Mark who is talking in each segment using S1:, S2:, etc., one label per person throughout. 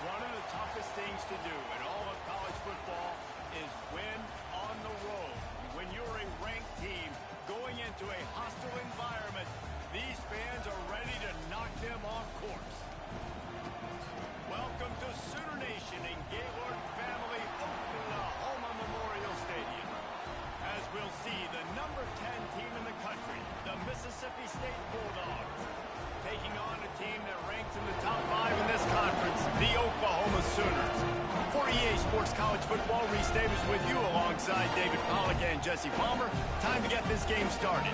S1: One of the toughest things to do in all of college football is win on the road. When you're a ranked team going into a hostile environment, these fans are ready to knock them off course. Welcome to Sooner Nation in Gaylord Family Oklahoma Memorial Stadium. As we'll see, the number 10 team in the country, the Mississippi State Bulldogs, taking on a team that ranks in the top 5 in this conference, the Oklahoma Sooners. For EA Sports College Football, Reese Davis with you alongside David Pollack and Jesse Palmer. Time to get this game started.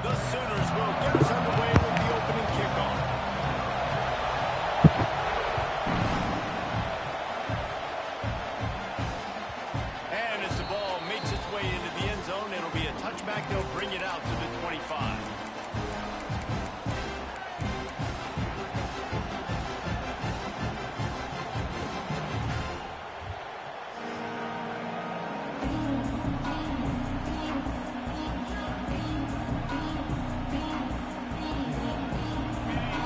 S1: The Sooners will get us underway with the opening kickoff. And as the ball makes its way into the end zone, it'll be a touchback. They'll bring it out to the 25.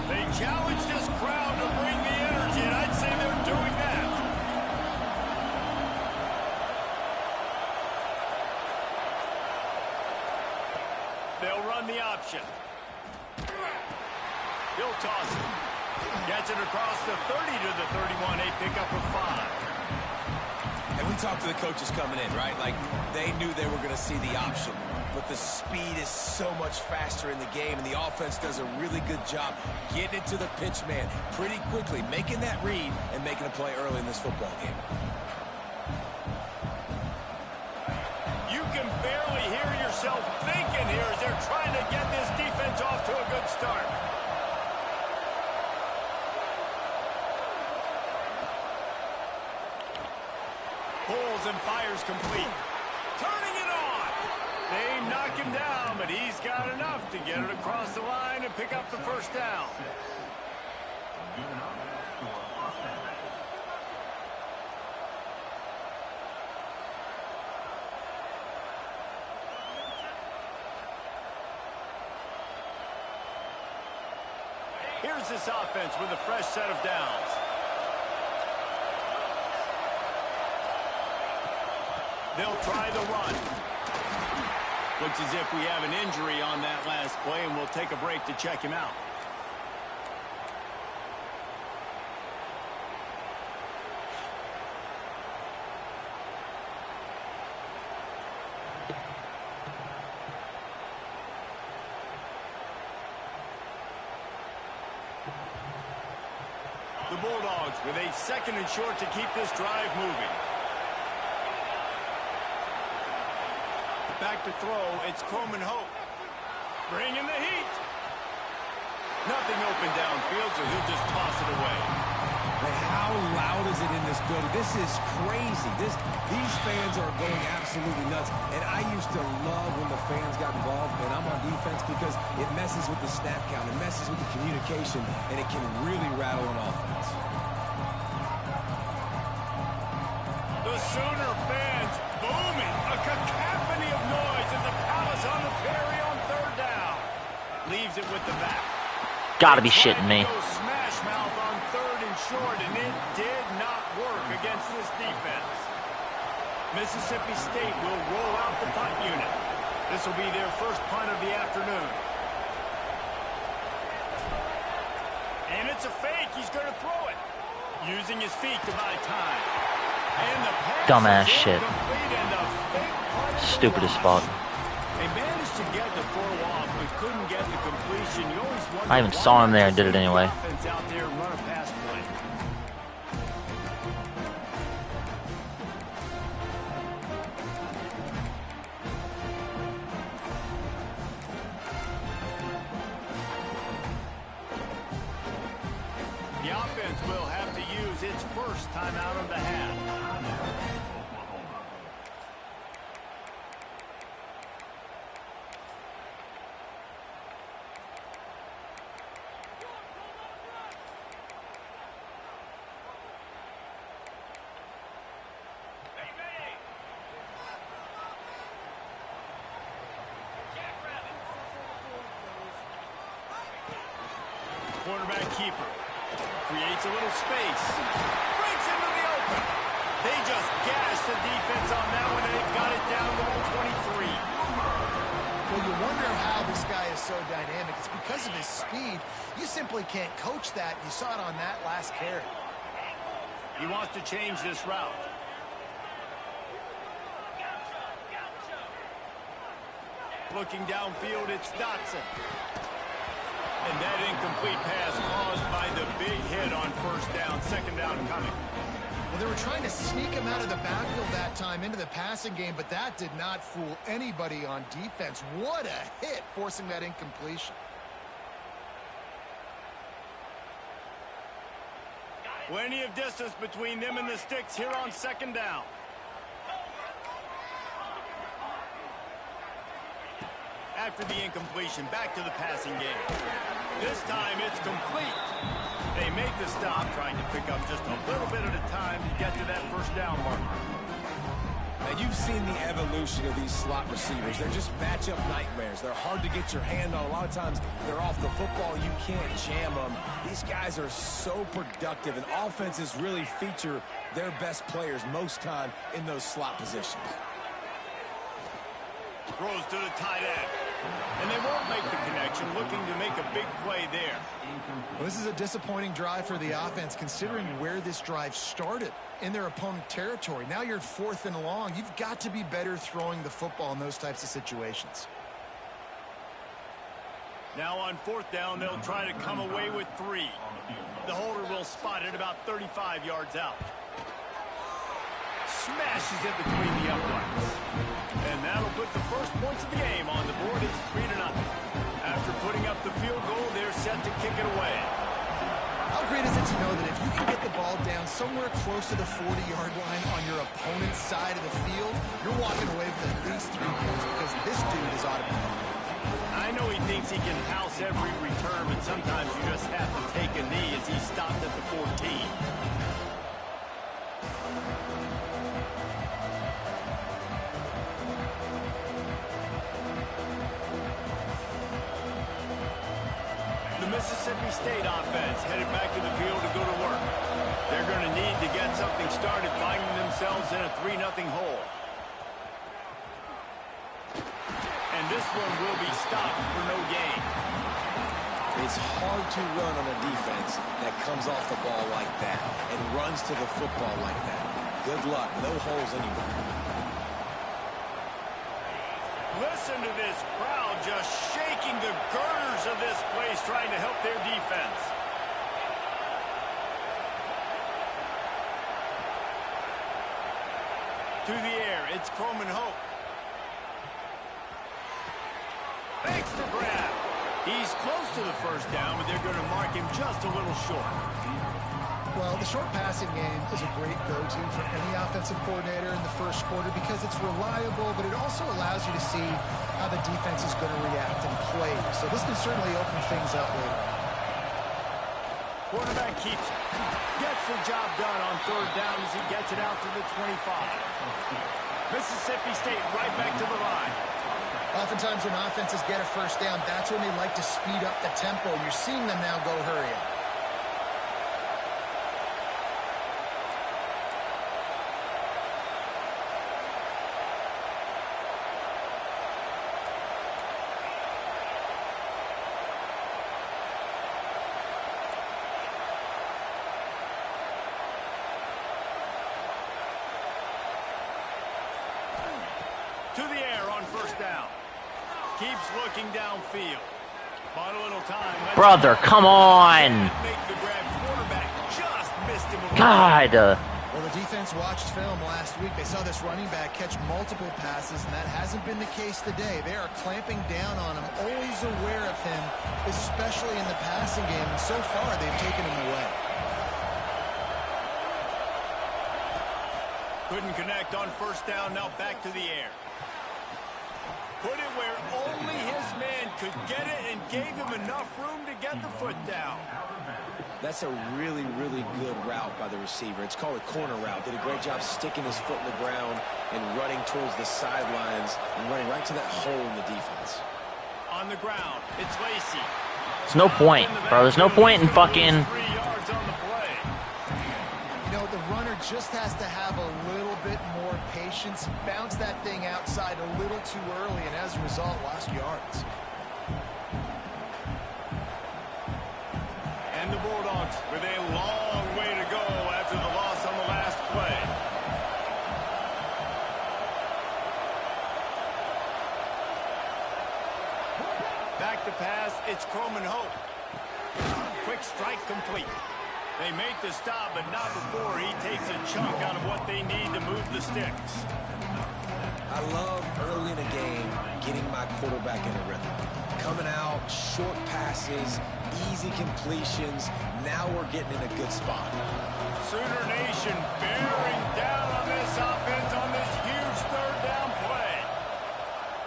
S1: They challenge this crowd to bring the energy, and I'd say they're doing that. They'll run the option. He'll toss it. Gets it across the 30 to the 31. A pickup of 5.
S2: And we talked to the coaches coming in, right? Like, they knew they were going to see the option. But the speed is so much faster in the game, and the offense does a really good job getting it to the pitch man pretty quickly, making that read and making a play early in this football game.
S1: You can barely hear yourself thinking here as they're trying to get this defense off to a good start. Pulls and fires complete. Turning it on. They knock him down, but he's got enough to get it across the line and pick up the first down. Here's this offense with a fresh set of downs. They'll try the run. Looks as if we have an injury on that last play, and we'll take a break to check him out. The Bulldogs with a 2nd and short to keep this drive moving. Back to throw, it's Coleman Hope. Bringing the heat. Nothing open downfield, so he'll just toss it away.
S2: But how loud is it in this building? This is crazy. These fans are going absolutely nuts. And I used to love when the fans got involved, and I'm on defense, because it messes with the snap count. It messes with the communication, and it can really rattle an offense.
S1: The Sooner fans booming. A cacophony of noise at the Palace on the Prairie on 3rd down. Leaves it with the back.
S3: Gotta be shitting me.
S1: Smash mouth on 3rd and short, and it did not work against this defense. Mississippi State will roll out the punt unit. This will be their first punt of the afternoon. And it's a fake. He's going to throw it. Using his feet to buy time. And the pass
S3: Dumbass
S1: is
S3: shit.
S1: incomplete, and the fake punt is
S3: Stupidest
S1: blocked.
S3: spot.
S1: They managed to get the throw off, but couldn't get the completion. You always wonder
S3: I even
S1: why
S3: saw him
S1: not
S3: there and
S1: just
S3: did it
S1: leave the
S3: anyway.
S1: offense out there and run a pass play. The offense will have to use its first timeout of the half. Quarterback keeper creates a little space, breaks into the open. They just gashed the defense on that one, and they got it down to the 23.
S4: Well, you wonder how this guy is so dynamic. It's because of his speed. You simply can't coach that. You saw it on that last carry.
S1: He wants to change this route. Looking downfield, it's Dotson. And that incomplete pass caused by the big hit on first down. Second down coming.
S4: Well, they were trying to sneak him out of the backfield that time into the passing game, but that did not fool anybody on defense. What a hit, forcing that incompletion.
S1: Plenty of distance between them and the sticks here on second down. After the incompletion, back to the passing game. This time it's complete. They make the stop, trying to pick up just a little bit at a time to get to that first down marker.
S2: Now, you've seen the evolution of these slot receivers. They're just matchup nightmares. They're hard to get your hand on. A lot of times, they're off the football. You can't jam them. These guys are so productive, and offenses really feature their best players most time in those slot positions.
S1: Throws to the tight end. And they won't make the connection, looking to make a big play there.
S4: Well, this is a disappointing drive for the offense, considering where this drive started, in their opponent territory. Now you're 4th and long. You've got to be better throwing the football in those types of situations.
S1: Now on 4th down, they'll try to come away with 3. The holder will spot it about 35 yards out. Smashes it between the uprights. And that'll put the first points of the game on the board. It's 3-0. After putting up the field goal, they're set to kick it away.
S4: How great is it to know that if you can get the ball down somewhere close to the 40-yard line on your opponent's side of the field, you're walking away with at least 3 points because this dude is automatic.
S1: I know he thinks he can house every return, but sometimes you just have to take a knee as he stopped at the 14. Mississippi State offense headed back to the field to go to work. They're going to need to get something started, finding themselves in a 3-0 hole. And this one will be stopped for no gain.
S2: It's hard to run on a defense that comes off the ball like that and runs to the football like that. Good luck. No holes anywhere.
S1: Listen to this crowd just shaking the girders of this place, trying to help their defense. To the air, it's Coleman Hope. Makes the grab. He's close to the first down, but they're going to mark him just a little short.
S4: Well, the short passing game is a great go-to for any offensive coordinator in the first quarter because it's reliable, but it also allows you to see how the defense is going to react and play. So this can certainly open things up later.
S1: Quarterback keeps it. Gets the job done on 3rd down as he gets it out to the 25. Mississippi State right back to the line.
S4: Oftentimes when offenses get a first down, that's when they like to speed up the tempo. You're seeing them now go hurry up.
S1: To the air on first down. Keeps looking downfield. Bought a little time.
S3: Brother, come on.
S1: Make the grab. Quarterback just missed him.
S3: God.
S4: Well, the defense watched film last week. They saw this running back catch multiple passes, and that hasn't been the case today. They are clamping down on him, always aware of him, especially in the passing game. And so far, they've taken him away.
S1: Couldn't connect on first down. Now back to the air. Put it where only his man could get it and gave him enough room to get the foot down.
S2: That's a really, really good route by the receiver. It's called a corner route. Did a great job sticking his foot in the ground and running towards the sidelines and running right to that hole in the defense.
S1: On the ground, it's Lacy.
S3: There's no point, bro. There's no point in fucking...
S1: 3 yards on the play.
S4: You know, the runner just has to have a little bit more patience. Bounce that thing outside a little too early, and as a result, lost yards.
S1: And the Bulldogs with a long way to go after the loss on the last play. Back to pass, it's Croman Hope. Quick strike complete. They make the stop, but not before he takes a chunk out of what they need to move the sticks.
S2: I love early in a game getting my quarterback in a rhythm. Coming out, short passes, easy completions. Now we're getting in a good spot.
S1: Sooner Nation bearing down on this offense on this huge third down play.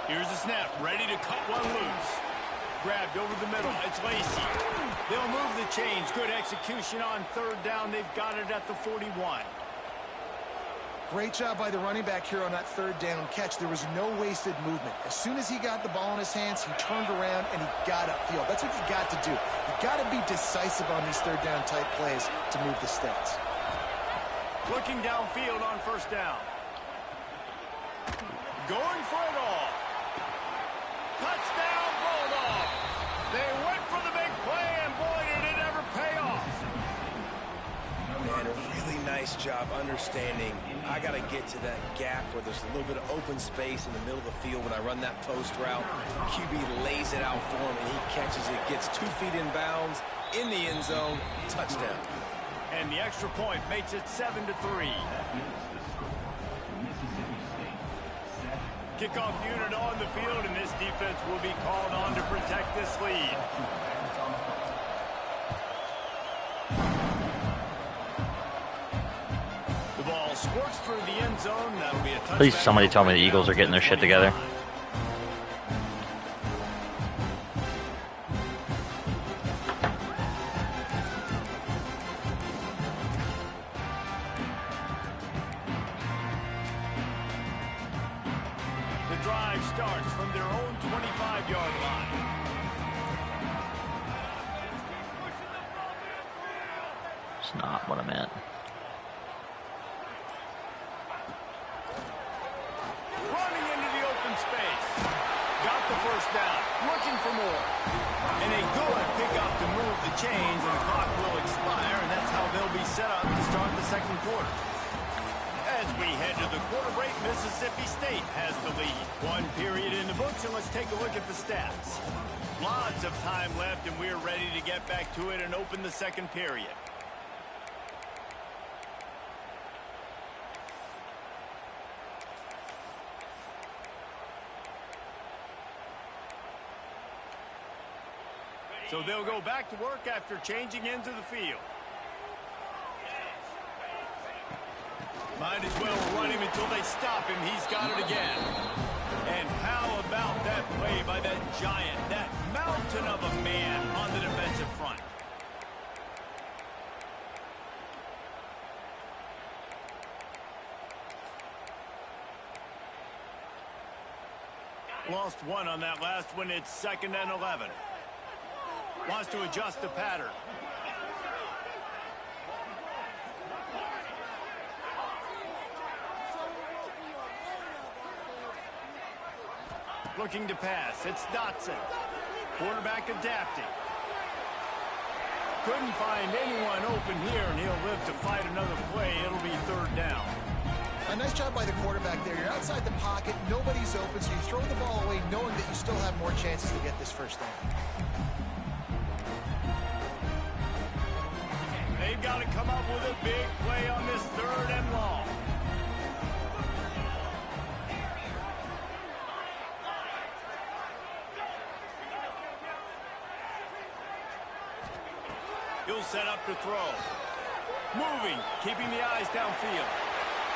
S1: Here's the snap, ready to cut one loose. Grabbed over the middle, it's Lacy. They'll move the chains. Good execution on third down. They've got it at the 41.
S4: Great job by the running back here on that third down catch. There was no wasted movement. As soon as he got the ball in his hands, he turned around and he got upfield. That's what you got to do. You got to be decisive on these third down type plays to move the sticks.
S1: Looking downfield on first down. Going for it all. Touchdown Bulldogs. They went for the big play, and boy, did it ever pay off.
S2: Man, a really nice job understanding I got to get to that gap where there's a little bit of open space in the middle of the field when I run that post route. QB lays it out for him, and he catches it, gets 2 feet in bounds, in the end zone, touchdown.
S1: And the extra point makes it 7-3. Kickoff unit on the field, and this defense will be called on to protect this lead. The ball squirts through the end zone. That'll be a touchdown.
S3: Please somebody tell me the Eagles are getting their shit together.
S1: Starts from their own 25-yard line.
S3: It's not what I meant.
S1: Running into the open space. Got the first down. Looking for more. And a good pickup to move the chains, and the clock will expire, and that's how they'll be set up to start the second quarter. As we head to the quarter break, Mississippi State has the lead. 1 period in the books, and let's take a look at the stats. Lots of time left, and we're ready to get back to it and open the second period. So they'll go back to work after changing into the field. Might as well run him until they stop him. He's got it again. And how about that play by that giant, that mountain of a man on the defensive front? Lost one on that last one. It's 2nd and 11. Wants to adjust the pattern. Looking to pass. It's Dotson. Quarterback adapting. Couldn't find anyone open here, and he'll live to fight another play. It'll be 3rd down.
S4: A nice job by the quarterback there. You're outside the pocket, nobody's open, so you throw the ball away knowing that you still have more chances to get this first down.
S1: They've got to come up with a big play on this 3rd and long. He'll set up to throw. Moving, keeping the eyes downfield.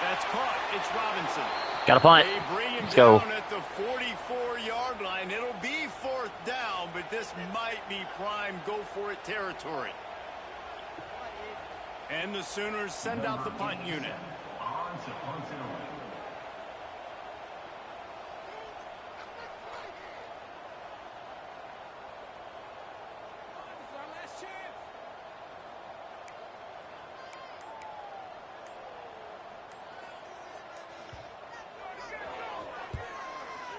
S1: That's caught. It's Robinson.
S3: Got a punt.
S1: They bring him
S3: Let's
S1: down
S3: go.
S1: at the 44-yard line. It'll be 4th down, but this might be prime go-for-it territory. And the Sooners send out the punt unit.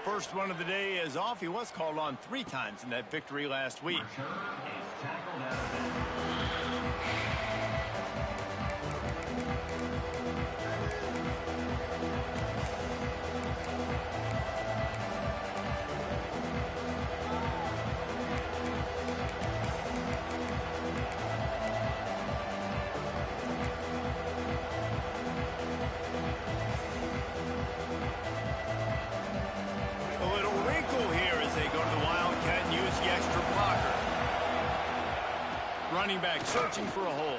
S1: First one of the day is off. He was called on 3 times in that victory last week. Running back searching for a hole.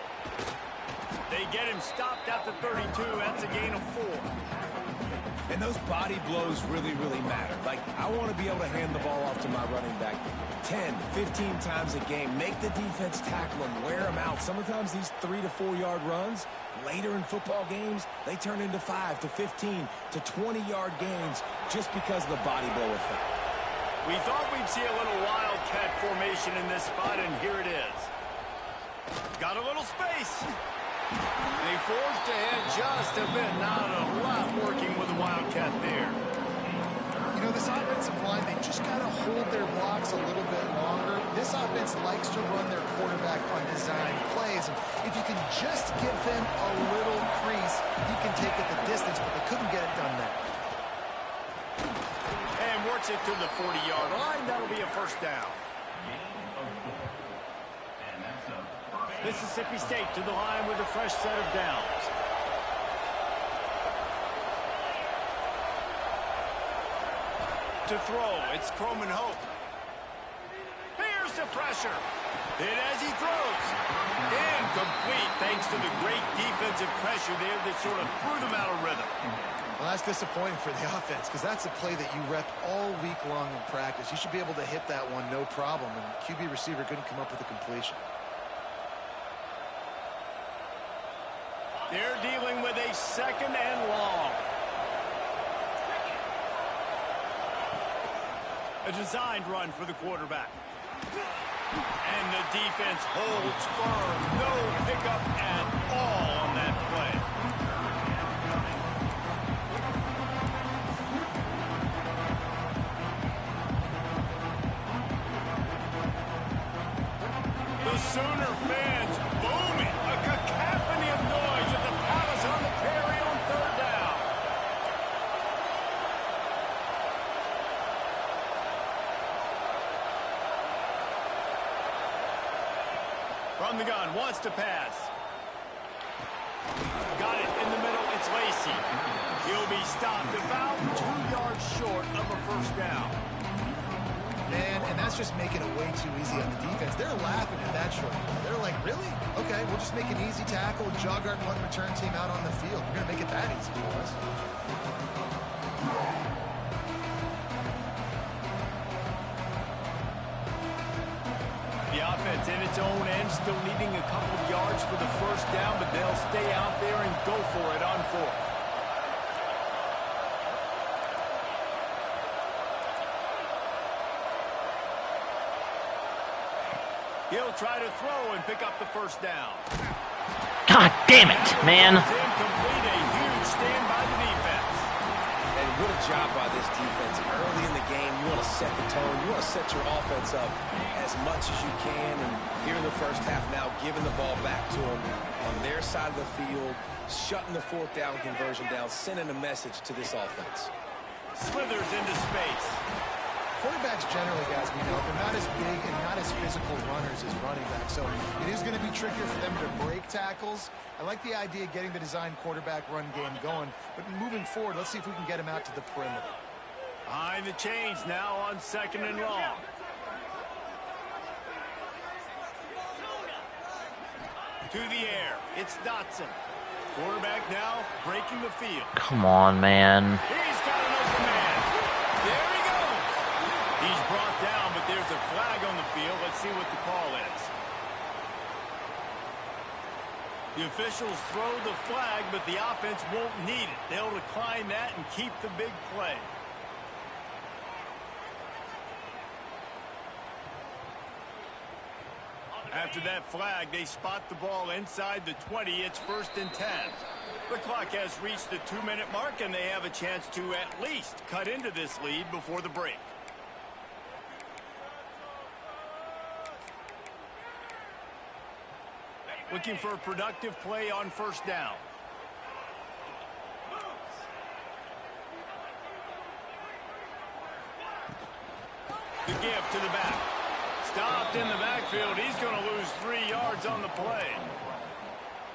S1: They get him stopped at the 32. That's a gain of 4.
S2: And those body blows really, really matter. Like, I want to be able to hand the ball off to my running back 10, 15 times a game. Make the defense tackle them, wear them out. Sometimes these 3 to 4 yard runs, later in football games, they turn into 5 to 15 to 20-yard gains just because of the body blow effect.
S1: We thought we'd see a little wildcat formation in this spot, and here it is. Got a little space. They forced ahead just a bit. Not a lot working with the wildcat there.
S4: You know, this offensive line, they just got to hold their blocks a little bit longer. This offense likes to run their quarterback on design plays. And if you can just give them a little crease, you can take it the distance, but they couldn't get it done there.
S1: And works it to the 40-yard line. That'll be a 1st down. Mississippi State to the line with a fresh set of downs. To throw, it's Croman Hope. Here's the pressure. Hit as he throws. Incomplete, thanks to the great defensive pressure there that sort of threw them out of rhythm.
S4: Well, that's disappointing for the offense because that's a play that you rep all week long in practice. You should be able to hit that one no problem, and QB receiver couldn't come up with a completion.
S1: They're dealing with a 2nd and long. A designed run for the quarterback. And the defense holds firm. No pickup at all on that play. The Sooner fans booming. A cacophony of noise at the Palace on the carry on 3rd down. From the gun, wants to pass. Got it in the middle, it's Lacey. He'll be stopped about 2 yards short of a 1st down.
S4: Man, and that's just making it way too easy on the defense. They're laughing at that short. They're like, really? Okay, we'll just make an easy tackle, jog our punt return team out on the field. We're going to make it that easy for us.
S1: The offense in its own end, still needing a couple of yards for the 1st down, but they'll stay out there and go for it on 4th. He'll try to throw and pick up the 1st down.
S3: God damn it, man.
S1: It's incomplete, a huge stand by the defense.
S2: And what a job by this defense. Early in the game, you want to set the tone. You want to set your offense up as much as you can. And here in the first half now, giving the ball back to them on their side of the field, shutting the fourth down conversion down, sending a message to this offense.
S1: Slithers into space.
S4: Quarterbacks generally, guys, we know, they're not as big and not as physical runners as running backs. So it is going to be trickier for them to break tackles. I like the idea of getting the design quarterback run game going. But moving forward, let's see if we can get him out to the perimeter.
S1: Behind the chains now on 2nd and long. To the air. It's Dotson. Quarterback now breaking the field.
S3: Come on, man.
S1: He's got an open man. There he goes. He's brought down, but there's a flag on the field. Let's see what the call is. The officials throw the flag, but the offense won't need it. They'll decline that and keep the big play. After that flag, they spot the ball inside the 20. It's 1st and 10. The clock has reached the 2-minute mark, and they have a chance to at least cut into this lead before the break. Looking for a productive play on 1st down. The give to the back. Stopped in the backfield. He's going to lose 3 yards on the play.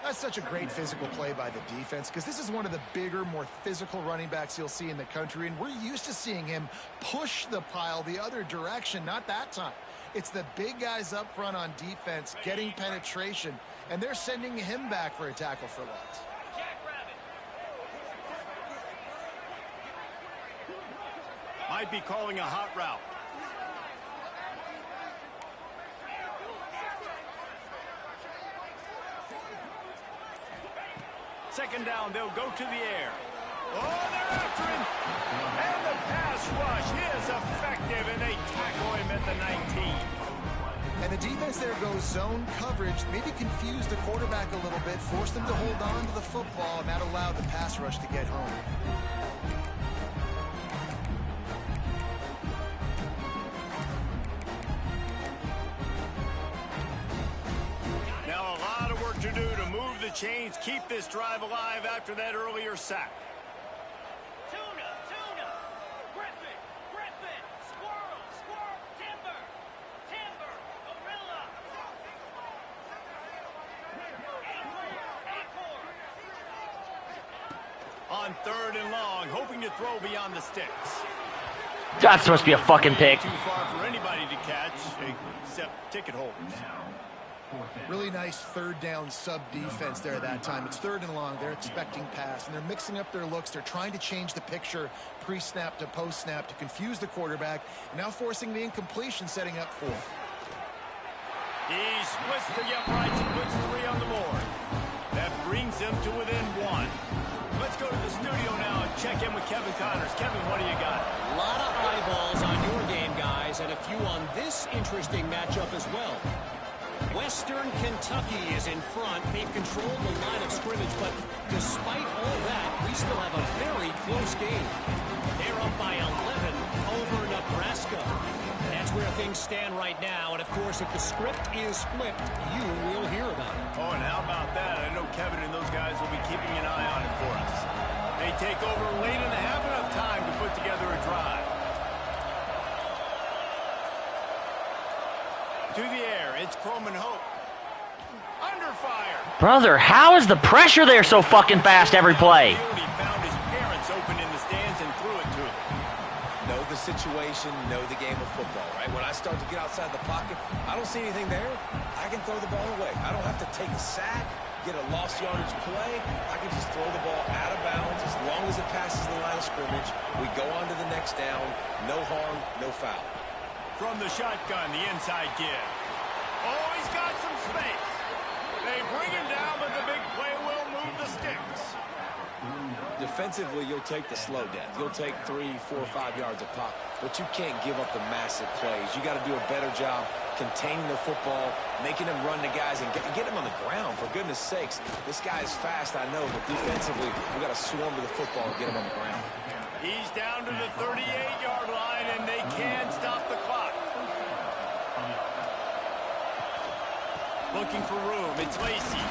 S4: That's such a great physical play by the defense because this is one of the bigger, more physical running backs you'll see in the country, and we're used to seeing him push the pile the other direction. Not that time. It's the big guys up front on defense getting penetration, and they're sending him back for a tackle for loss.
S1: Might be calling a hot route. Second down, they'll go to the air. Oh, they're after him. And the pass rush is effective, and they tackle him at the 19.
S4: And the defense there goes zone coverage, maybe confuse the quarterback a little bit, force them to hold on to the football, and that allowed the pass rush to get home.
S1: Now a lot of work to do to move the chains, keep this drive alive after that earlier sack. On 3rd and long, hoping to throw beyond the sticks.
S3: That's supposed to be a fucking pick.
S1: Too far for anybody to catch, except ticket holders.
S4: Really nice 3rd down sub defense there that time. It's 3rd and long. They're expecting pass, and they're mixing up their looks. They're trying to change the picture pre-snap to post-snap to confuse the quarterback, and now forcing the incompletion, setting up 4th.
S1: He splits the uprights and puts 3 on the board. That brings him to within 1. Let's go to the studio now and check in with Kevin Connors. Kevin, what do you got?
S5: A lot of eyeballs on your game, guys, and a few on this interesting matchup as well. Western Kentucky is in front. They've controlled the line of scrimmage, but despite all that, we still have a very close game. They're up by 11 over Nebraska. That's where things stand right now, and of course, if the script is flipped, you will hear about it.
S1: Oh, and how about that? I know Kevin and those guys will be keeping an eye on it for us. They take over late in the half, enough time to put together a drive. To the air, it's Croman Hope. Under fire.
S3: Brother, how is the pressure there so fucking fast every play?
S1: He found his parents open in the stands and threw it to him.
S2: Know the situation, know the game of football, right? When I start to get outside the pocket, I don't see anything there. I can throw the ball away. I don't have to take a sack, get a lost yardage play. I can just throw the ball out of bounds as long as it passes the line of scrimmage. We go on to the next down. No harm, no foul.
S1: From the shotgun, the inside give. Oh, he's got some space. They bring him down, but the big play will move the sticks.
S2: Defensively, you'll take the slow death. You'll take 3, 4, 5 yards a pop, but you can't give up the massive plays. You got to do a better job containing the football, making them run the guys, and get them on the ground, for goodness sakes. This guy is fast, I know, but defensively, we got to swarm to the football and get him on the ground.
S1: He's down to the 38-yard line, and they can stop the clock. Looking for room. It's Lacey.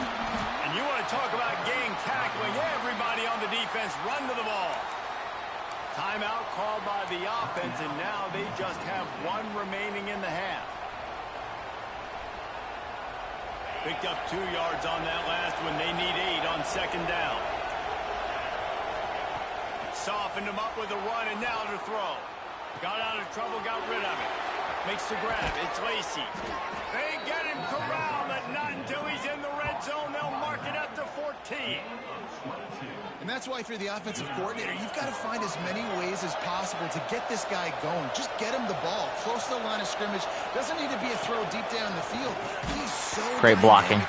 S1: And you want to talk about gang tackling. Everybody on the defense run to the ball. Timeout called by the offense, and now they just have one remaining in the half. Picked up 2 yards on that last one. They need 8 on second down. Softened him up with a run, and now to throw. Got out of trouble, got rid of it. Makes the grab. It's Lacey. They get him corralled, but not until he's in the red zone. They'll mark it at the 14.
S4: And that's why if you're the offensive coordinator, you've got to find as many ways as possible to get this guy going. Just get him the ball close to the line of scrimmage. Doesn't need to be a throw deep down the field. He's so
S3: great blocking.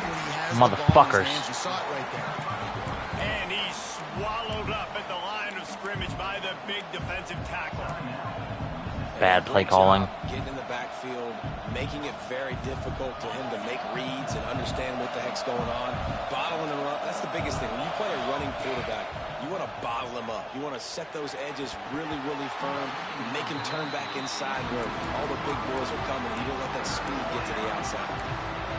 S3: Motherfuckers.
S4: You saw it right there.
S1: And he's swallowed up at the line of scrimmage by the big defensive tackle.
S3: Bad play calling.
S2: Getting in the backfield, making it very difficult for him to make reads and understand what the heck's going on. Bottling him up, that's the biggest thing. When you play a running quarterback, you want to bottle him up. You want to set those edges really, really firm and make him turn back inside where all the big boys are coming. You don't let that speed get to the outside.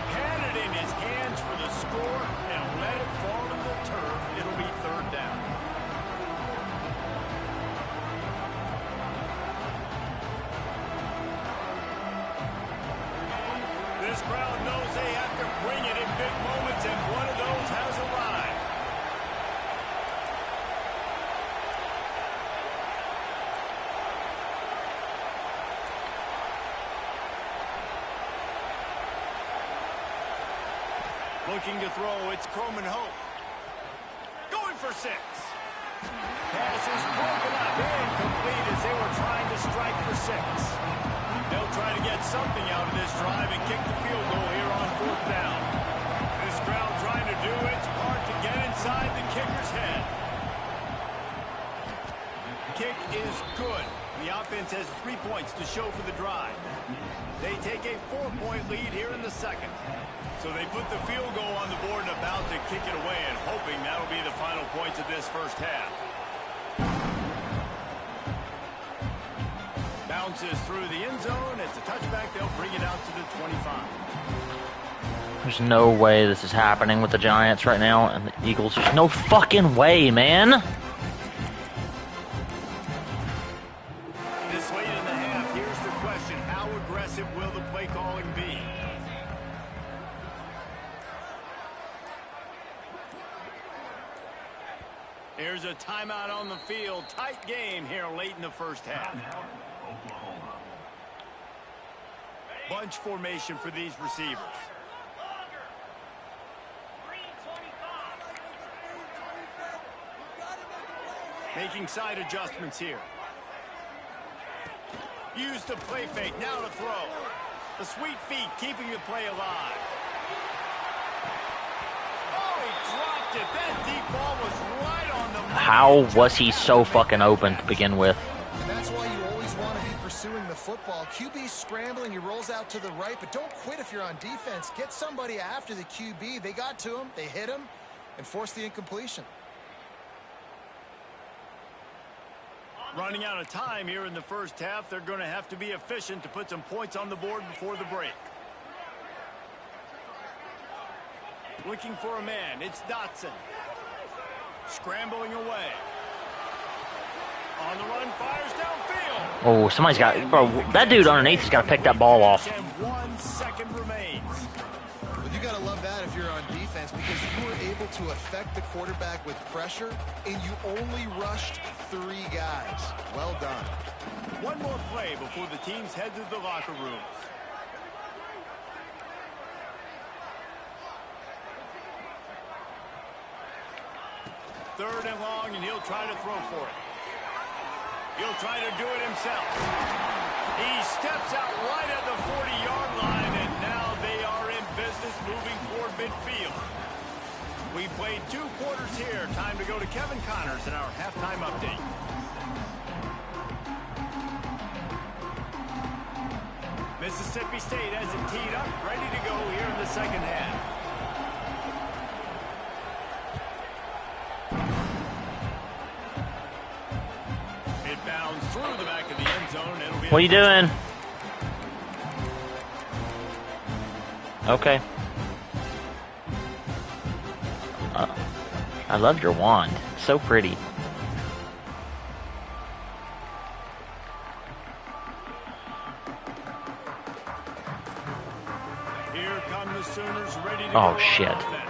S1: Had it in his hands for the score and let it fall to the turf. It'll be third down. This crowd knows they have to bring it in big moments, and one of those has arrived. Looking to throw, it's Croman Hope. Going for 6. Pass is broken up, incomplete as they were trying to strike for 6. They'll try to get something out of this drive and kick the field goal here on 4th down. This crowd trying to do its part to get inside the kicker's head. Kick is good. The offense has 3 points to show for the drive. They take a 4-point lead here in the second. So they put the field goal on the board and about to kick it away and hoping that'll be the final points of this first half. Bounces through the end zone. It's a touchback. They'll bring it out to the 25.
S3: There's no way this is happening with the Giants right now and the Eagles. There's no fucking way, man.
S1: This late in the half, here's the question. How aggressive will the play calling be? Here's a timeout on the field. Tight game here late in the first half. Bunch formation for these receivers. Making side adjustments here. Use the play fake. Now to throw. The sweet feet keeping the play alive. Oh, he dropped it. That deep ball was right on the money.
S3: How was he so fucking open to begin with?
S4: And that's why you always want to be pursuing the football. QB's scrambling, he rolls out to the right, but don't quit if you're on defense. Get somebody after the QB. They got to him, they hit him, and forced the incompletion.
S1: Running out of time here in the first half. They're going to have to be efficient to put some points on the board before the break. Looking for a man. It's Dotson. Scrambling away. On the run, fires downfield.
S3: Oh, somebody's got... Bro, that dude underneath has got to pick that ball off.
S1: And 1 second remains.
S4: Well, you got to love that if you're on defense because you were able to affect the quarterback with pressure, and you only rushed 3 guys. Well done.
S1: One more play before the teams head to the locker rooms. Third and long, and he'll try to throw for it. He'll try to do it himself. He steps out right at the 40-yard line, and now they are in business moving toward midfield. We played 2 quarters here. Time to go to Kevin Connors in our halftime update. Mississippi State has it teed up, ready to go here in the second half.
S3: What are you doing? Okay. I love your wand. It's so pretty.
S1: Here come the Sooners ready to
S3: Oh,
S1: go
S3: shit.
S1: on offense.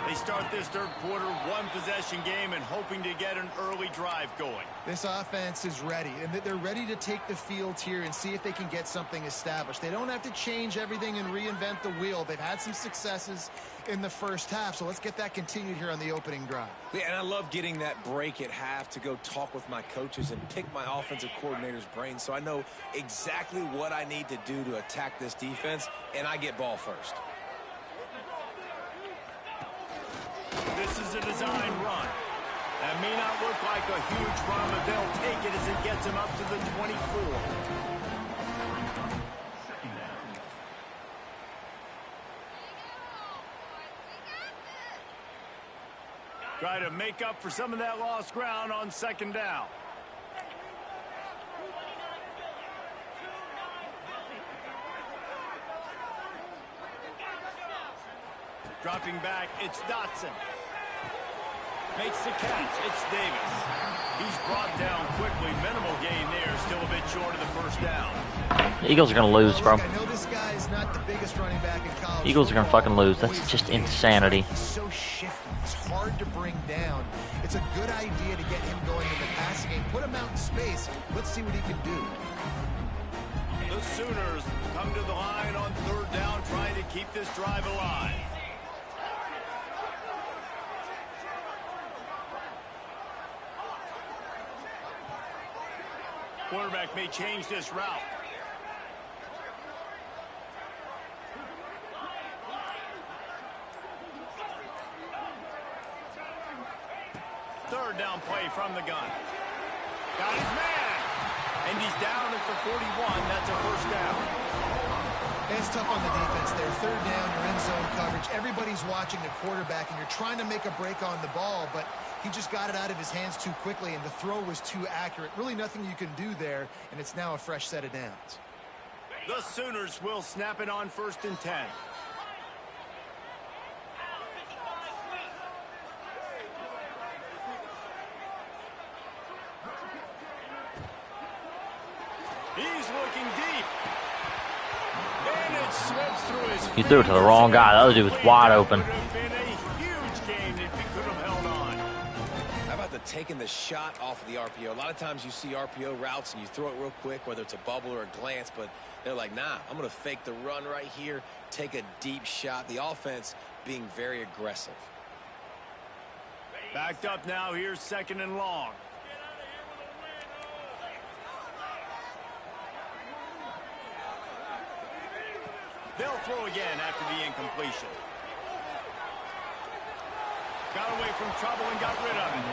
S1: They start this third quarter, one possession game and hoping to get an early drive going.
S4: This offense is ready, and they're ready to take the field here and see if they can get something established. They don't have to change everything and reinvent the wheel. They've had some successes in the first half, so let's get that continued here on the opening drive.
S2: Yeah, and I love getting that break at half to go talk with my coaches and pick my offensive coordinator's brain so I know exactly what I need to do to attack this defense, and I get ball first.
S1: This is a design run. That may not look like a huge run, but they'll take it as it gets them up to the 24. Try to make up for some of that lost ground on second down. Dropping back, it's Dotson. Makes the catch, it's Davis. He's brought down quickly, minimal gain there, still a bit short of the first down.
S3: The Eagles are going to lose, bro.
S4: I know this guy is not the biggest running back in college.
S3: Eagles are going to fucking lose. That's just insanity.
S4: He's so shifty. He's hard to bring down. It's a good idea to get him going in the passing game. Put him out in space. Let's see what he can do.
S1: The Sooners come to the line on third down, trying to keep this drive alive. Quarterback may change this route. Third down play from the gun. Got his man. And he's down at the 41. That's a first down.
S4: It's tough on the defense there. Third down, you're in zone coverage. Everybody's watching the quarterback, and you're trying to make a break on the ball, but he just got it out of his hands too quickly, and the throw was too accurate. Really nothing you can do there, and it's now a fresh set of downs.
S1: The Sooners will snap it on 1st and 10. He's looking deep. And it slips through his
S3: You threw it to the wrong guy. The other dude was wide open.
S1: Would have been a huge gain if he could have held on.
S2: How about the taking the shot off of the RPO? A lot of times you see RPO routes and you throw it real quick, whether it's a bubble or a glance, but they're like, nah, I'm going to fake the run right here, take a deep shot. The offense being very aggressive.
S1: Backed up now. Here's 2nd and long. They'll throw again after the incompletion. Got away from trouble and got rid of it.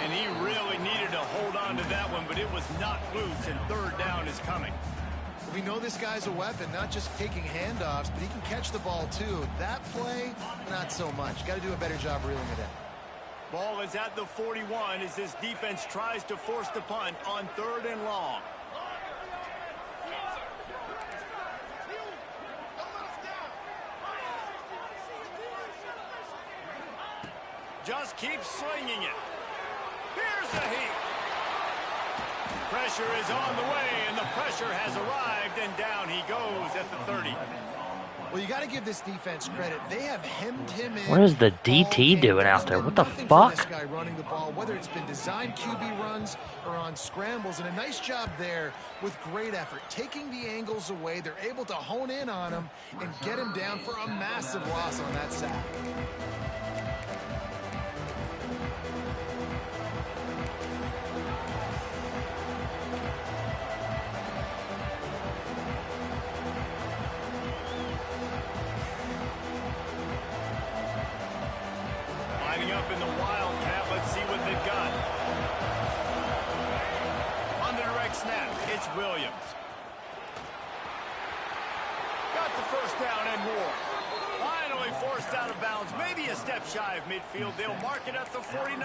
S1: And he really needed to hold on to that one, but it was not loose, and third down is coming.
S4: We know this guy's a weapon, not just taking handoffs, but he can catch the ball too. That play, not so much. Got to do a better job reeling it in.
S1: Ball is at the 41 as this defense tries to force the punt on 3rd and long. Just keep slinging it. Here's the heat. Pressure is on the way, and the pressure has arrived, and down he goes at the 30.
S4: Well, you got to give this defense credit. They have hemmed him in.
S3: What is the DT doing out there? What the fuck?
S4: This guy running the ball, whether it's been designed QB runs or on scrambles, and a nice job there with great effort. Taking the angles away, they're able to hone in on him and get him down for a massive loss on that sack.
S1: Up in the Wildcat. Let's see what they've got. On the direct snap, it's Williams. Got the first down and more. Finally forced out of bounds. Maybe a step shy of midfield. They'll mark it at the 49.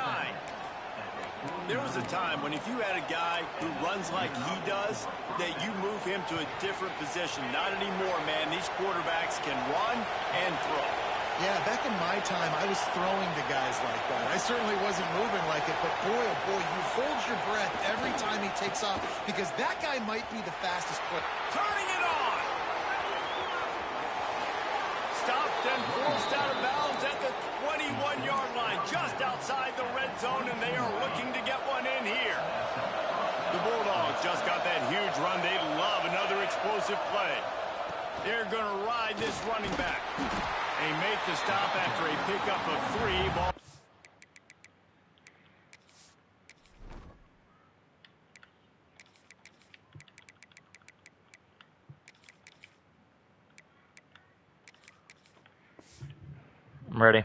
S1: There was a time when if you had a guy who runs like he does, that you move him to a different position. Not anymore, man. These quarterbacks can run and throw.
S4: Yeah, back in my time, I was throwing to guys like that. I certainly wasn't moving like it, but boy, oh boy, you hold your breath every time he takes off because that guy might be the fastest player.
S1: Turning it on! Stopped and forced out of bounds at the 21-yard line, just outside the red zone, and they are looking to get one in here. The Bulldogs just got that huge run. They love another explosive play. They're going to ride this running back. They make the stop after a pickup of 3 balls.
S3: I'm ready.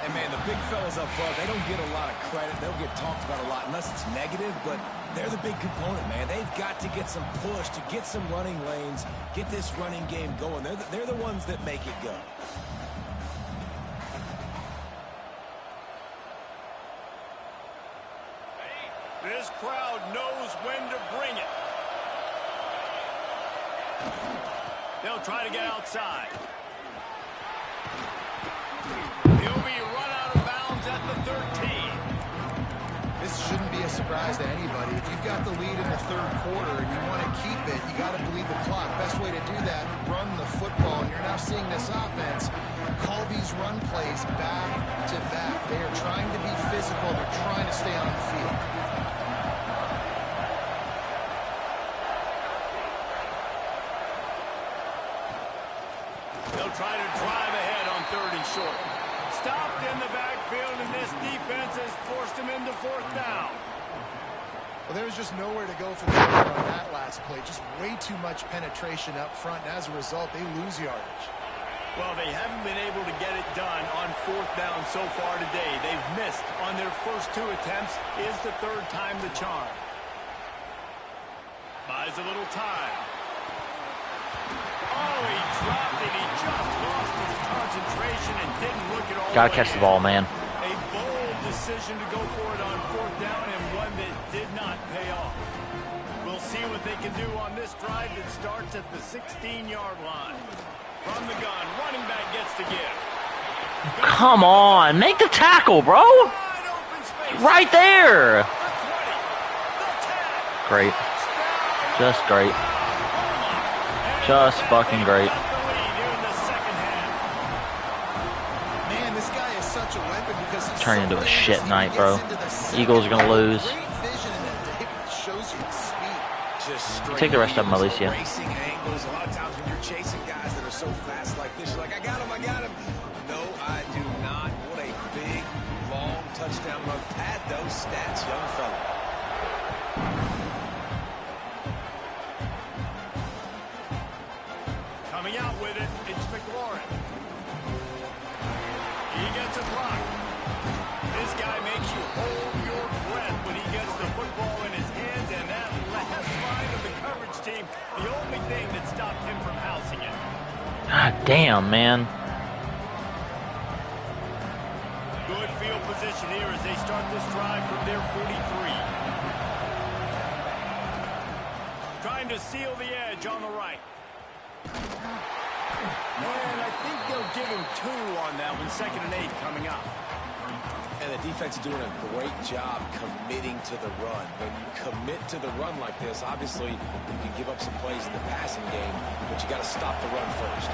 S2: And man, the big fellas up front, they don't get a lot of credit. They'll get talked about a lot unless it's negative, but they're the big component, man. They've got to get some push, to get some running lanes, get this running game going. They're the ones that make it go.
S1: This crowd knows when to bring it. They'll try to get outside. He'll be run out of bounds at the 13.
S4: This shouldn't be a surprise to anybody. If you've got the lead in the third quarter and you want to keep it, you got to bleed the clock. Best way to do that, run the football. And you're now seeing this offense call these run plays back to back. They are trying to be physical. They're trying to stay on the field.
S1: They'll try to drive ahead on 3rd and short. Stopped in the backfield, and this defense has forced him into 4th down.
S4: Well, there was just nowhere to go for the Bears on that last play. Just way too much penetration up front, and as a result, they lose yardage.
S1: Well, they haven't been able to get it done on 4th down so far today. They've missed on their first 2 attempts. Is the 3rd time the charm. Buys a little time. Oh, he dropped it. He just lost his concentration and didn't look at all.
S3: Gotta catch the ball, man.
S1: A bold decision to go for it on 4th down and one that did not pay off. We'll see what they can do on this drive that starts at the 16-yard line. From the gun, running back gets to give.
S3: Come on, make the tackle, bro. Right there. Great. Just great. Just fucking great.
S4: Man, this guy is such a weapon because he's
S3: Turning into a
S4: so
S3: shit
S4: dangerous.
S3: night,
S4: He
S3: bro.
S4: gets into the
S3: Eagles are gonna
S4: second
S3: lose.
S4: half. Great vision, and then David shows you his speed.
S2: Just
S3: Take the rest of them,
S2: angles,
S3: Alicia.
S2: Racing angles. A lot of times when you're chasing guys that are so fast like this, you're like, I got him. No, I do not. What a big, long touchdown run. Pad those stats, young fella.
S1: Coming out with it, it's McLaurin. He gets a block. This guy makes you hold your breath when he gets the football in his hands, and that last line of the coverage team, the only thing that stopped him from housing it.
S3: God damn, man.
S1: Good field position here as they start this drive from their 43. Trying to seal the edge on the right. And I think they'll give him 2 on that one. 2nd and 8 coming up.
S2: And the defense is doing a great job committing to the run. When you commit to the run like this, obviously you can give up some plays in the passing game, but you got to stop the run first.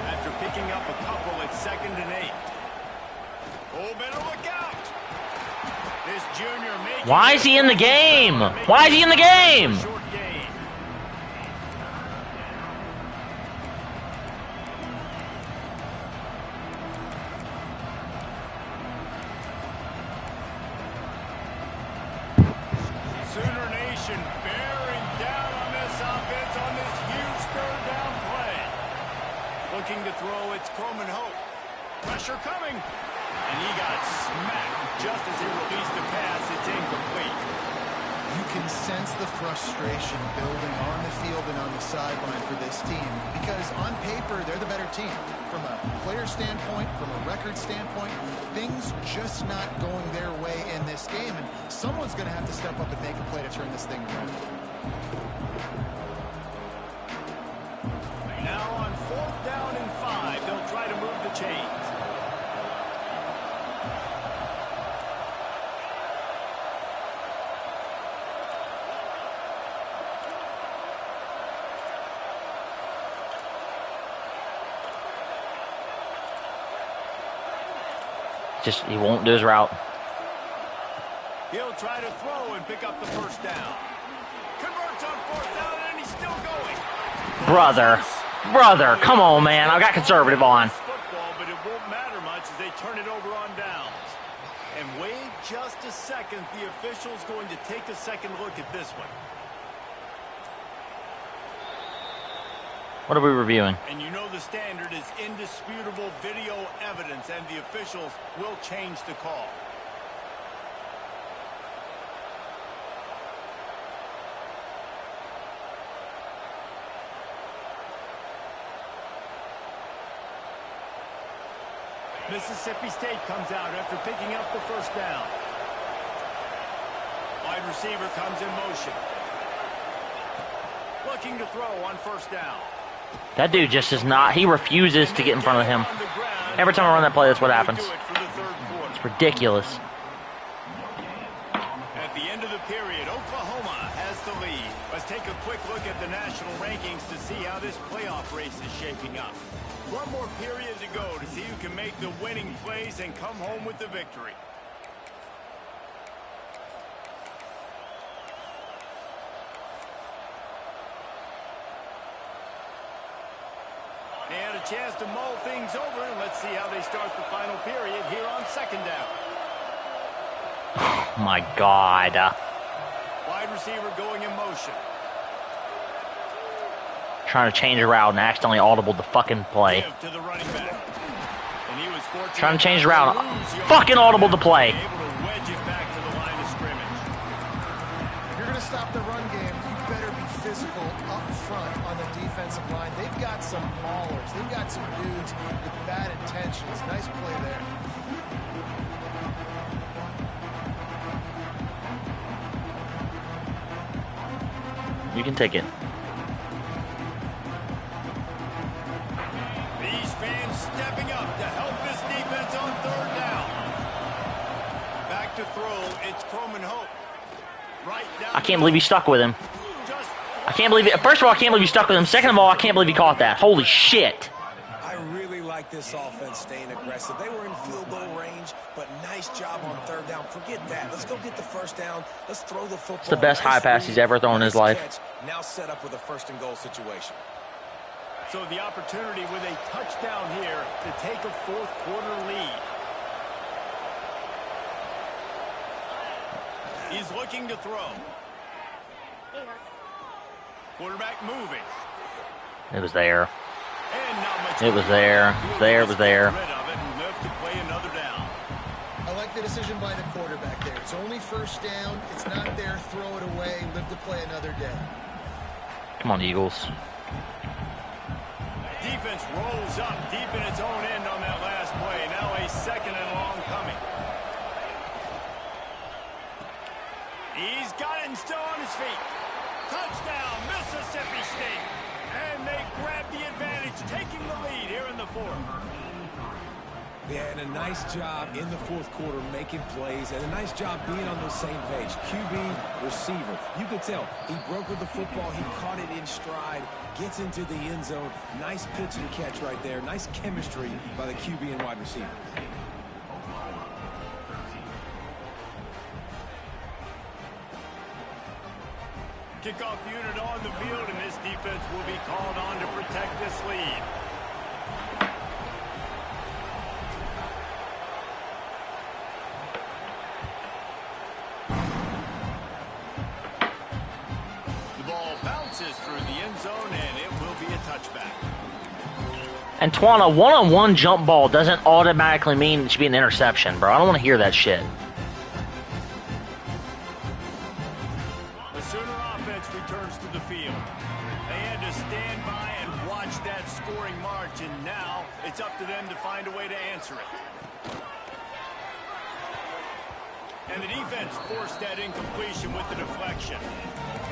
S1: After picking up a couple at 2nd and 8. Oh, better look out. This junior making...
S3: Why is he in the game? Why is he in the game?
S1: Short game. Sooner Nation bearing down on this offense on this huge 3rd down play. Looking to throw, it's Coleman Hope. Pressure coming. And he got smacked just as he released the pass. It's incomplete.
S4: You can sense the frustration building on the field and on the sideline for this team because on paper, they're the better team. From a player standpoint, from a record standpoint, things just not going their way in this game, and someone's going to have to step up and make a play to turn this thing around.
S1: Now on 4th down and 5, they'll try to move the chains.
S3: Just, he won't do his route.
S1: He'll try to throw and pick up the first down. Converts on 4th down, and he's still going.
S3: Brother, come on, man. I got conservative on.
S1: Football, but it won't matter much as they turn it over on downs. And wait just a second. The official's going to take a second look at this one.
S3: What are we reviewing?
S1: And you know the standard is indisputable video evidence, and the officials will change the call. Mississippi State comes out after picking up the first down. Wide receiver comes in motion. Looking to throw on first down.
S3: That dude just is not. He refuses to get in front of him. Every time I run that play, that's what happens. It's ridiculous.
S1: At the end of the period, Oklahoma has the lead. Let's take a quick look at the national rankings to see how this playoff race is shaping up. One more period to go to see who can make the winning plays and come home with the victory. And a chance to mull things over. Let's see how they start the final period here on 2nd down.
S3: Oh, my God.
S1: Wide receiver going in motion.
S3: Trying to change a route and accidentally audible the fucking play.
S1: To the running back. And he was
S3: Trying to change the route. Fucking audible the play.
S1: Able to wedge it back to the line of scrimmage.
S4: If you're going to stop the run game, you better be physical up front on the defensive line. They've got some maulers. They've got some dudes with bad intentions. Nice play there.
S3: You can take it.
S1: These fans stepping up to help this defense on 3rd down. Back to throw. It's Croman Hope. Right down.
S3: I can't believe he stuck with him. I can't believe it. First of all, I can't believe he stuck with him. Second of all, I can't believe he caught that. Holy shit.
S2: I really like this offense staying aggressive. They were in field goal range, but nice job on 3rd down. Forget that. Let's go get the first down. Let's throw the football.
S3: It's the best high pass he's ever thrown in his life.
S2: Catch. Now set up with a 1st and goal situation.
S1: So the opportunity with a touchdown here to take a 4th quarter lead. He's looking to throw. Quarterback moving.
S3: It was there.
S1: And not much.
S3: It was there. It was there.
S1: Rid of it and live to play another down.
S4: I like the decision by the quarterback there. It's only 1st down. It's not there. Throw it away. Live to play another day.
S3: Come on, Eagles.
S1: Defense rolls up deep in its own end on that last play. Now a 2nd and long coming. He's got it and still on his feet. Touchdown, Mississippi State. And they grab the advantage, taking the lead here in the 4th.
S2: Yeah, and a nice job in the 4th quarter making plays, and a nice job being on the same page. QB, receiver. You could tell he broke with the football. He caught it in stride, gets into the end zone. Nice pitch and catch right there. Nice chemistry by the QB and wide receiver.
S1: Kickoff unit on the field, and this defense will be called on to protect this lead. The ball bounces through the end zone, and it will be a touchback.
S3: And Twan, a one-on-one jump ball doesn't automatically mean it should be an interception, bro. I don't want to hear that shit.
S1: The Sooner offense returns to the field. They had to stand by and watch that scoring march, and now it's up to them to find a way to answer it. And the defense forced that incompletion with the deflection.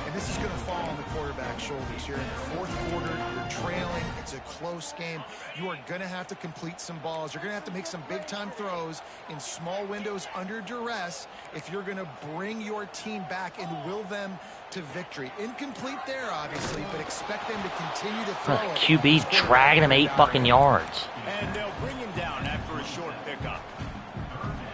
S4: And this is going to fall on the quarterback's shoulders here in the fourth quarter. You're trailing. It's a close game. You are going to have to complete some balls. You're going to have to make some big-time throws in small windows under duress if you're going to bring your team back and will them to victory. Incomplete there, obviously, but expect them to continue to throw it.
S3: QB dragging him 8 fucking yards.
S1: And they'll bring him down after a short pickup.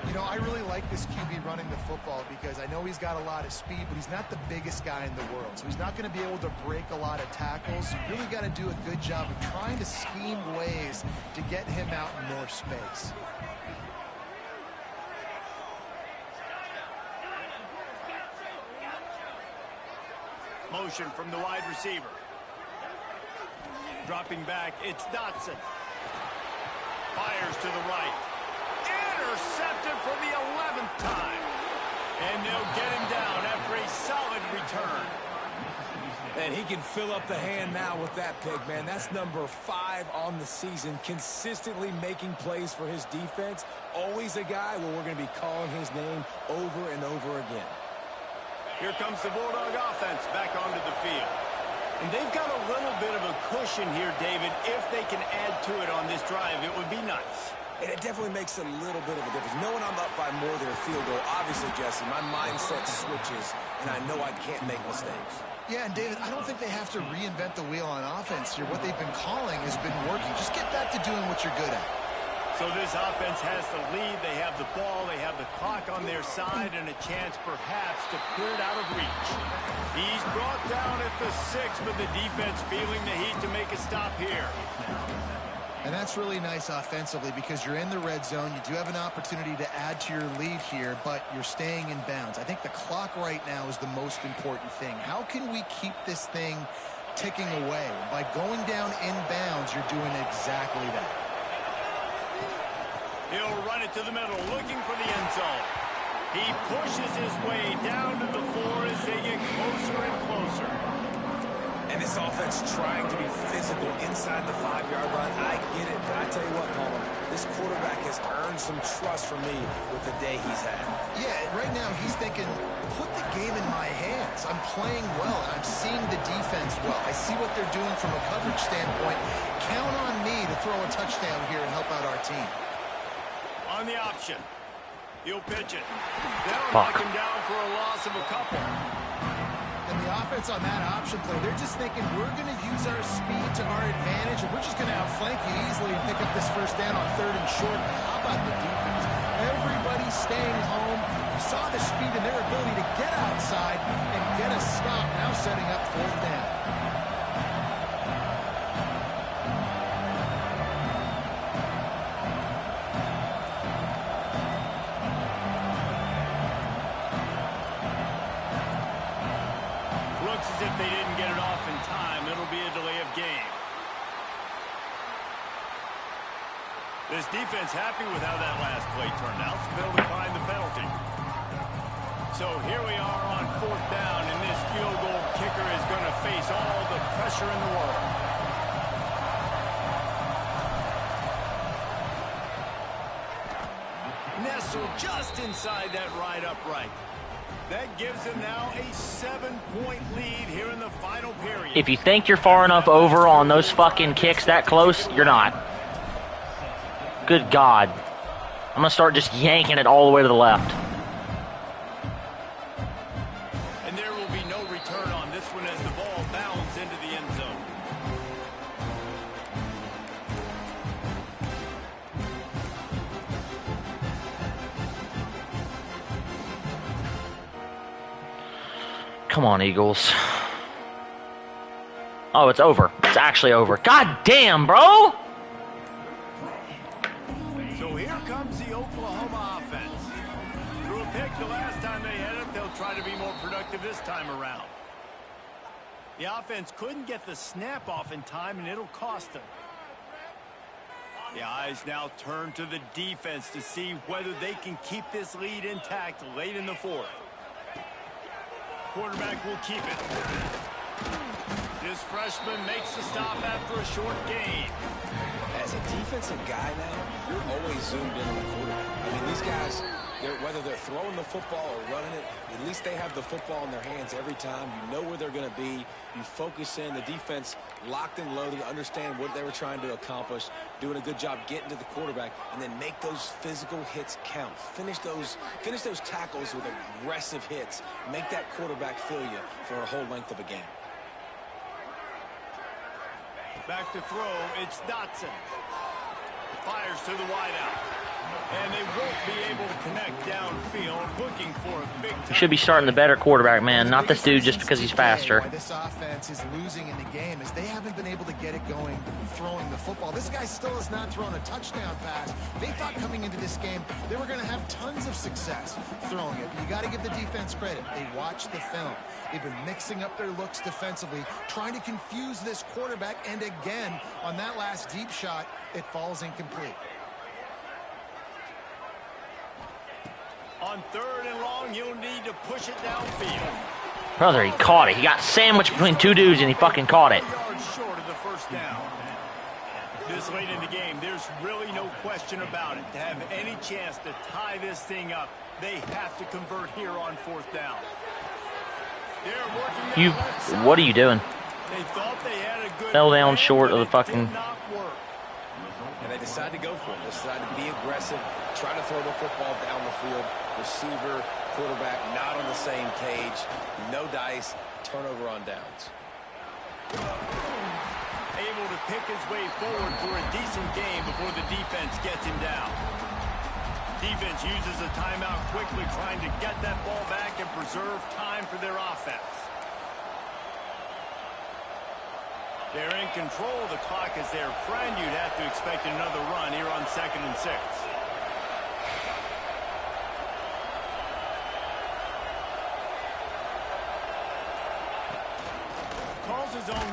S4: You know, I really like this QB running the football because I know he's got a lot of speed, but he's not the biggest guy in the world. So he's not going to be able to break a lot of tackles. You really got to do a good job of trying to scheme ways to get him out in more space.
S1: Motion from the wide receiver. Dropping back, it's Dotson. Fires to the right. Intercepted for the 11th time. And they'll get him down after a solid return.
S2: And he can fill up the hand now with that pick, man. That's number 5 on the season, consistently making plays for his defense. Always a guy where we're going to be calling his name over and over again.
S1: Here comes the Bulldog offense back onto the field. And they've got a little bit of a cushion here, David. If they can add to it on this drive, it would be nice.
S2: And it definitely makes a little bit of a difference. Knowing I'm up by more than a field goal, obviously, Jesse, my mindset switches, and I know I can't make mistakes.
S4: Yeah, and David, I don't think they have to reinvent the wheel on offense here. What they've been calling has been working. Just get back to doing what you're good at.
S1: So this offense has the lead. They have the ball. They have the clock on their side and a chance perhaps to put it out of reach. He's brought down at the 6, but the defense feeling the heat to make a stop here.
S4: And that's really nice offensively because you're in the red zone. You do have an opportunity to add to your lead here, but you're staying in bounds. I think the clock right now is the most important thing. How can we keep this thing ticking away? By going down in bounds, you're doing exactly that.
S1: He'll run it to the middle, looking for the end zone. He pushes his way down to the 4 as they get closer and closer.
S2: And this offense trying to be physical inside the 5-yard line. I get it, but I tell you what, Paul, this quarterback has earned some trust from me with the day he's had.
S4: Yeah, right now he's thinking, put the game in my hands. I'm playing well, and I'm seeing the defense well. I see what they're doing from a coverage standpoint. Count on me to throw a touchdown here and help out our team.
S1: On the option. He'll pitch it. They'll knock him down for a loss of a couple.
S4: And the offense on that option play, they're just thinking we're going to use our speed to our advantage, and we're just going to outflank you easily and pick up this first down on 3rd and short. How about the defense? Everybody's staying home. You saw the speed and their ability to get outside and get a stop, now setting up 4th down.
S1: As if they didn't get it off in time, it'll be a delay of game. This defense happy with how that last play turned out, so they'll decline the penalty. So here we are on 4th down, and this field goal kicker is going to face all the pressure in the world. Nestled just inside that right upright. That gives them now a 7-point lead here in the final period.
S3: If you think you're far enough over on those fucking kicks that close, you're not. Good God. I'm going to start just yanking it all the way to the left.
S1: And there will be no return on this one as the ball bounds into the end zone.
S3: Come on, Eagles. Oh, it's over. It's actually over. God damn, bro!
S1: So here comes the Oklahoma offense. Threw a pick the last time they had it. They'll try to be more productive this time around. The offense couldn't get the snap off in time, and it'll cost them. The eyes now turn to the defense to see whether they can keep this lead intact late in the fourth. Quarterback will keep it. This freshman makes the stop after a short gain.
S2: As a defensive guy now, you're always zoomed in on the quarterback. I mean, these guys, whether they're throwing the football or running it, at least they have the football in their hands every time. You know where they're going to be. You focus in. The defense locked and loaded, understand what they were trying to accomplish, doing a good job getting to the quarterback, and then make those physical hits count. Finish those tackles with aggressive hits. Make that quarterback feel you for a whole length of a game.
S1: Back to throw, it's Dotson. Fires to the wideout. And they won't be able to connect downfield, looking for a big time.
S3: You should be starting the better quarterback, man, not this dude just because he's faster.
S4: Why this offense is losing in the game is they haven't been able to get it going throwing the football. This guy still has not thrown a touchdown pass. They thought coming into this game they were going to have tons of success throwing it. But you got to give the defense credit. They watched the film. They've been mixing up their looks defensively, trying to confuse this quarterback. And again, on that last deep shot, it falls incomplete.
S1: On 3rd and long, you'll need to push it downfield.
S3: Brother, he caught it. He got sandwiched between two dudes and he fucking caught it.
S1: Yards short of the first down. This late in the game, there's really no question about it. To have any chance to tie this thing up, they have to convert here on 4th down. They're working left side.
S3: What are you doing?
S1: They thought they had a good
S3: Fell down
S1: plan,
S3: short of
S1: but
S3: the fucking...
S1: it did not work.
S2: And they decided to go for it. They decided to be aggressive, try to throw the football down the field. Receiver, quarterback, not on the same page. No dice. Turnover on downs.
S1: Able to pick his way forward for a decent game before the defense gets him down. Defense uses a timeout quickly, trying to get that ball back and preserve time for their offense. They're in control of the clock as their friend. You'd have to expect another run here on 2nd and 6.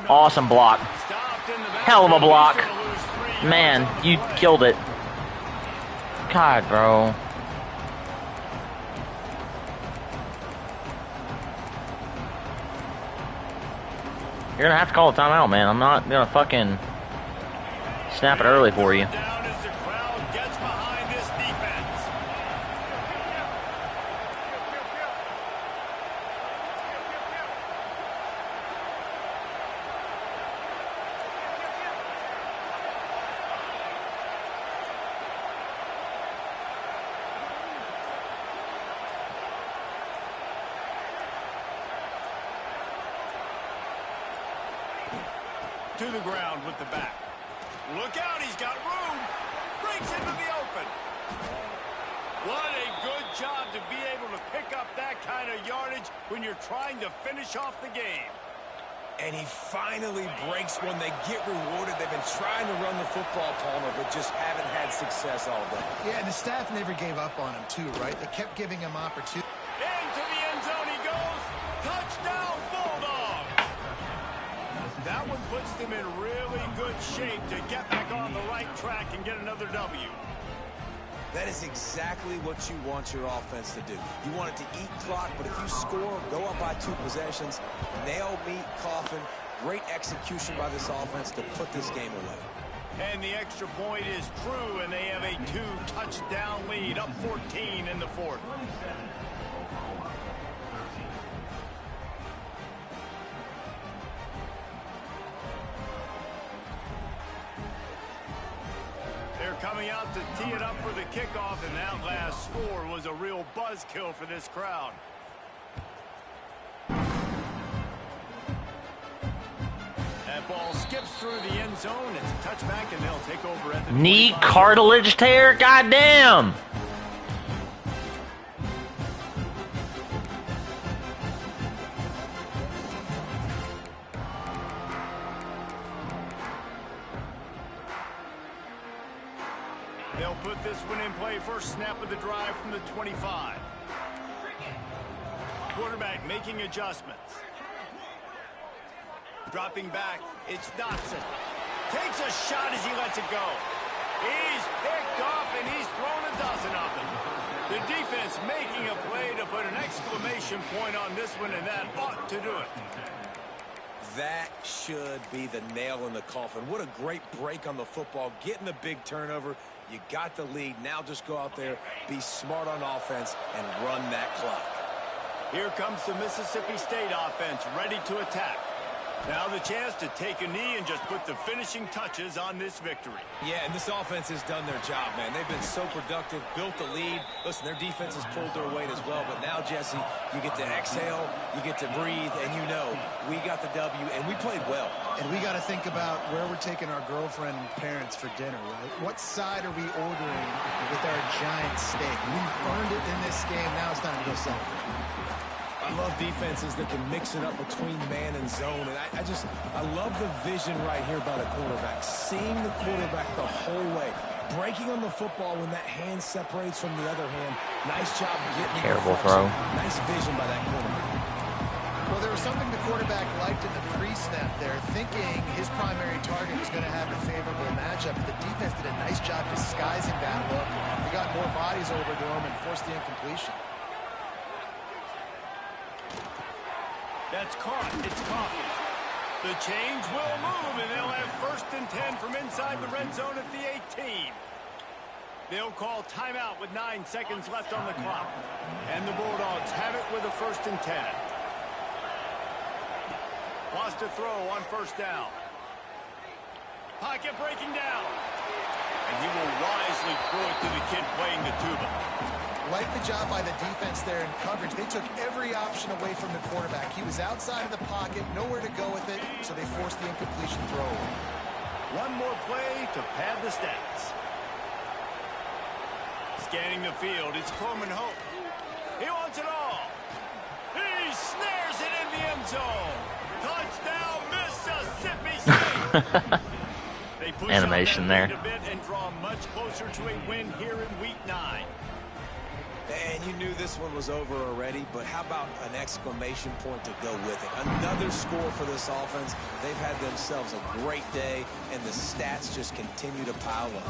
S3: Awesome block. Hell of a block. Man, you killed it. God, bro. You're gonna have to call a timeout, man. I'm not gonna fucking snap it early for you.
S1: To the ground with the back. Look out, he's got room. Breaks into the open. What a good job to be able to pick up that kind of yardage when you're trying to finish off the game.
S2: And he finally breaks one. They get rewarded. They've been trying to run the football, Palmer, but just haven't had success all day.
S4: Yeah, and the staff never gave up on him, too, right? They kept giving him opportunity.
S1: Into the end zone he goes. Touchdown, Bulldogs. That one puts them in really good shape to get back on the right track and get another W.
S2: That is exactly what you want your offense to do. You want it to eat clock, but if you score, go up by 2 possessions, nail meat, coffin, great execution by this offense to put this game away.
S1: And the extra point is true, and they have a 2-touchdown lead, up 14 in the 4th. Coming out to tee it up for the kickoff, and that last score was a real buzzkill for this crowd. That ball skips through the end zone. It's a touchback, and they'll take over at the
S3: knee
S1: 25.
S3: cartilage tear? Goddamn!
S1: They'll put this one in play. First snap of the drive from the 25. Quarterback making adjustments. Dropping back, it's Dotson. Takes a shot as he lets it go. He's picked off, and he's thrown a dozen of them. The defense making a play to put an exclamation point on this one, and that ought to do it.
S2: That should be the nail in the coffin. What a great break on the football, getting the big turnover. You got the lead. Now just go out there, be smart on offense, and run that clock.
S1: Here comes the Mississippi State offense, ready to attack. Now the chance to take a knee and just put the finishing touches on this victory.
S2: Yeah, and this offense has done their job, man. They've been so productive, built the lead. Listen, their defense has pulled their weight as well. But now, Jesse, you get to exhale, you get to breathe, and you know we got the W, and we played well.
S4: And we got to think about where we're taking our girlfriend and parents for dinner, right? What side are we ordering with our giant steak? We've earned it in this game. Now it's time to go celebrate.
S2: I love defenses that can mix it up between man and zone. And I love the vision right here by the quarterback. Seeing the quarterback the whole way. Breaking on the football when that hand separates from the other hand. Nice job getting the
S3: Terrible
S2: deflection.
S3: throw.
S2: Nice vision by that quarterback.
S4: Well, there was something the quarterback liked in the pre-snap there, thinking his primary target was going to have a favorable matchup. The defense did a nice job disguising that look. They got more bodies over to him and forced the incompletion.
S1: That's caught. It's Coffee. The change will move, and they'll have 1st and 10 from inside the red zone at the 18. They'll call timeout with 9 seconds left on the clock. And the Bulldogs have it with a 1st and 10. Wants to throw on 1st down. Pocket breaking down. And he will wisely throw it to the kid playing the tuba.
S4: Like the job by the defense there in coverage. They took every option away from the quarterback. He was outside of the pocket, nowhere to go with it, so they forced the incompletion throw.
S1: One more play to pad the stats. Scanning the field, it's Coleman Hope. He wants it all. He snares it in the end zone. Touchdown, Mississippi State. They push
S3: Animation there.
S1: a bit and draw much closer to a win here in Week 9.
S2: And you knew this one was over already, but how about an exclamation point to go with it? Another score for this offense. They've had themselves a great day, and the stats just continue to pile up.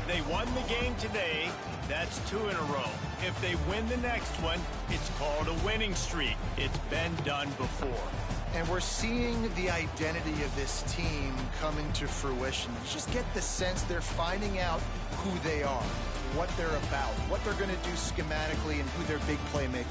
S1: They won the game today. That's 2 in a row. If they win the next one, it's called a winning streak. It's been done before.
S4: And we're seeing the identity of this team coming to fruition. You just get the sense they're finding out who they are, what they're about, what they're going to do schematically, and who their big playmakers